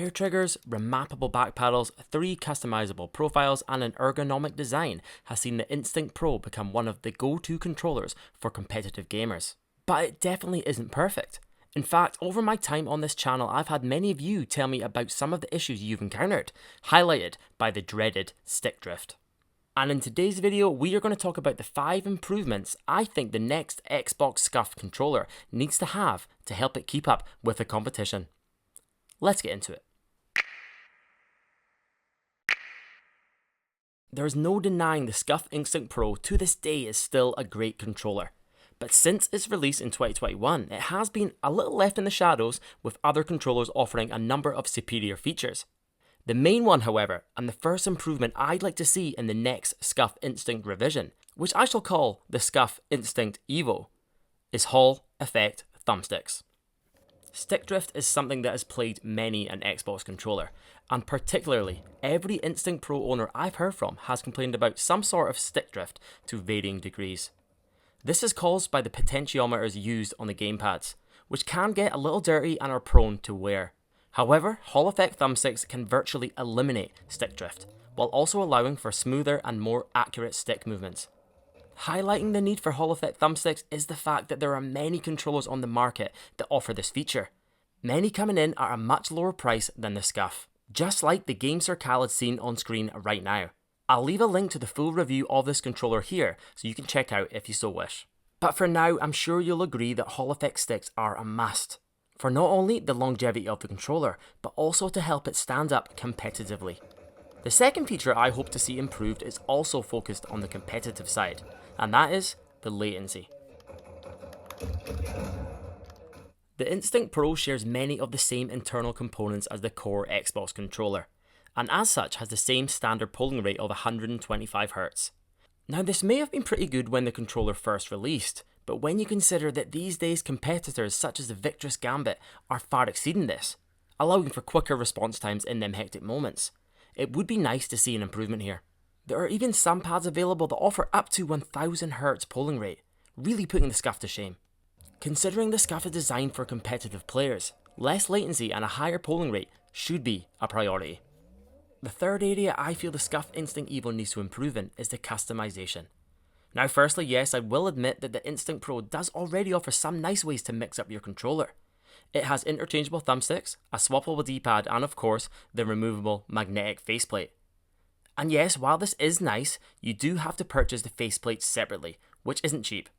Hair triggers, remappable back paddles, 3 customizable profiles, and an ergonomic design has seen the Instinct Pro become one of the go-to controllers for competitive gamers. But it definitely isn't perfect. In fact, over my time on this channel, I've had many of you tell me about some of the issues you've encountered, highlighted by the dreaded stick drift. And in today's video, we are going to talk about the 5 improvements I think the next Xbox SCUF controller needs to have to help it keep up with the competition. Let's get into it. There is no denying the SCUF Instinct Pro to this day is still a great controller. But since its release in 2021, it has been a little left in the shadows, with other controllers offering a number of superior features. The main one, however, and the first improvement I'd like to see in the next SCUF Instinct revision, which I shall call the SCUF Instinct Evo, is Hall effect thumbsticks. Stick drift is something that has plagued many an Xbox controller, and particularly every Instinct Pro owner I've heard from has complained about some sort of stick drift to varying degrees. This is caused by the potentiometers used on the gamepads, which can get a little dirty and are prone to wear. However, Hall effect thumbsticks can virtually eliminate stick drift, while also allowing for smoother and more accurate stick movements. Highlighting the need for Hall effect thumbsticks is the fact that there are many controllers on the market that offer this feature, many coming in at a much lower price than the SCUF, just like the Game Sir Khaled seen on screen right now. I'll leave a link to the full review of this controller here so you can check out if you so wish. But for now, I'm sure you'll agree that Hall effect sticks are a must, for not only the longevity of the controller, but also to help it stand up competitively. The second feature I hope to see improved is also focused on the competitive side, and that is the latency. The Instinct Pro shares many of the same internal components as the core Xbox controller, and as such has the same standard polling rate of 125Hz. Now, this may have been pretty good when the controller first released, but when you consider that these days competitors such as the Victress Gambit are far exceeding this, allowing for quicker response times in them hectic moments, it would be nice to see an improvement here. There are even some pads available that offer up to 1000Hz polling rate, really putting the SCUF to shame. Considering the SCUF is designed for competitive players, less latency and a higher polling rate should be a priority. The third area I feel the SCUF Instinct Evo needs to improve in is the customization. Now firstly, yes, I will admit that the Instinct Pro does already offer some nice ways to mix up your controller. It has interchangeable thumbsticks, a swappable D-pad, and of course, the removable magnetic faceplate. And yes, while this is nice, you do have to purchase the faceplate separately, which isn't cheap.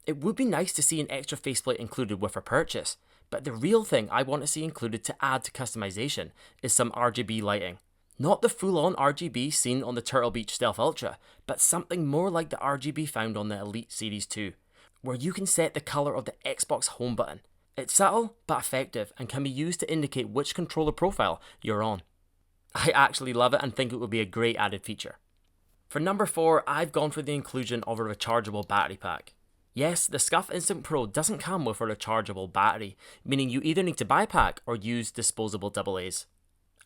It would be nice to see an extra faceplate included with a purchase, but the real thing I want to see included to add to customization is some RGB lighting. Not the full-on RGB seen on the Turtle Beach Stealth Ultra, but something more like the RGB found on the Elite Series 2, where you can set the colour of the Xbox home button. It's subtle but effective and can be used to indicate which controller profile you're on. I actually love it and think it would be a great added feature. For number 4, I've gone for the inclusion of a rechargeable battery pack. Yes, the SCUF Instinct Pro doesn't come with a rechargeable battery, meaning you either need to buy a pack or use disposable AA's.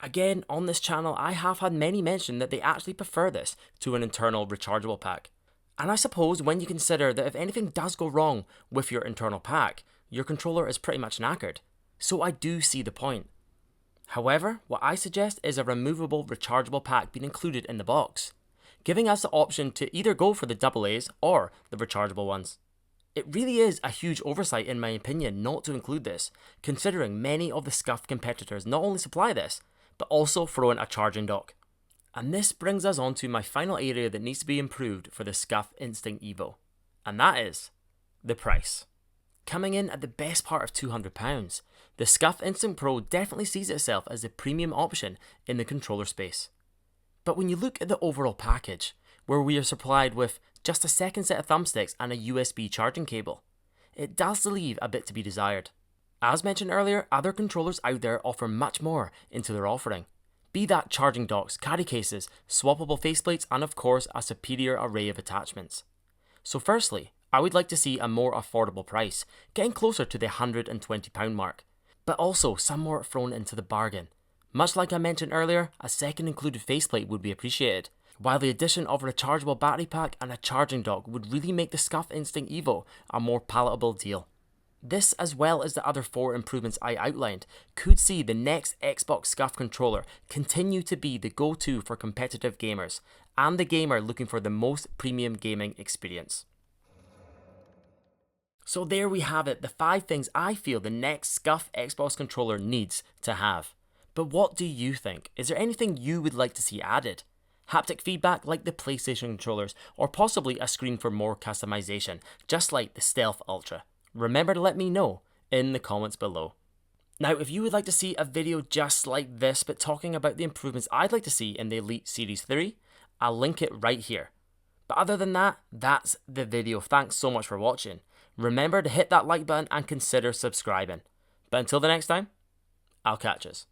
Again, on this channel I have had many mention that they actually prefer this to an internal rechargeable pack. And I suppose when you consider that if anything does go wrong with your internal pack, your controller is pretty much knackered. So I do see the point. However, what I suggest is a removable rechargeable pack being included in the box, giving us the option to either go for the AA's or the rechargeable ones. It really is a huge oversight in my opinion not to include this, considering many of the SCUF competitors not only supply this, but also throw in a charging dock. And this brings us on to my final area that needs to be improved for the SCUF Instinct Evo, and that is the price. Coming in at the best part of £200, the SCUF Instinct Pro definitely sees itself as a premium option in the controller space. But when you look at the overall package, where we are supplied with just a second set of thumbsticks and a USB charging cable, it does leave a bit to be desired. As mentioned earlier, other controllers out there offer much more into their offering, be that charging docks, carry cases, swappable faceplates, and of course a superior array of attachments. So firstly, I would like to see a more affordable price, getting closer to the £120 mark, but also some more thrown into the bargain. Much like I mentioned earlier, a second included faceplate would be appreciated, while the addition of a rechargeable battery pack and a charging dock would really make the SCUF Instinct Evo a more palatable deal. This, as well as the other 4 improvements I outlined, could see the next Xbox SCUF controller continue to be the go-to for competitive gamers, and the gamer looking for the most premium gaming experience. So there we have it, the 5 things I feel the next SCUF Xbox controller needs to have. But what do you think? Is there anything you would like to see added? Haptic feedback like the PlayStation controllers, or possibly a screen for more customization, just like the Stealth Ultra? Remember to let me know in the comments below. Now, if you would like to see a video just like this, but talking about the improvements I'd like to see in the Elite Series 3, I'll link it right here. But other than that, that's the video. Thanks so much for watching. Remember to hit that like button and consider subscribing. But until the next time, I'll catch us.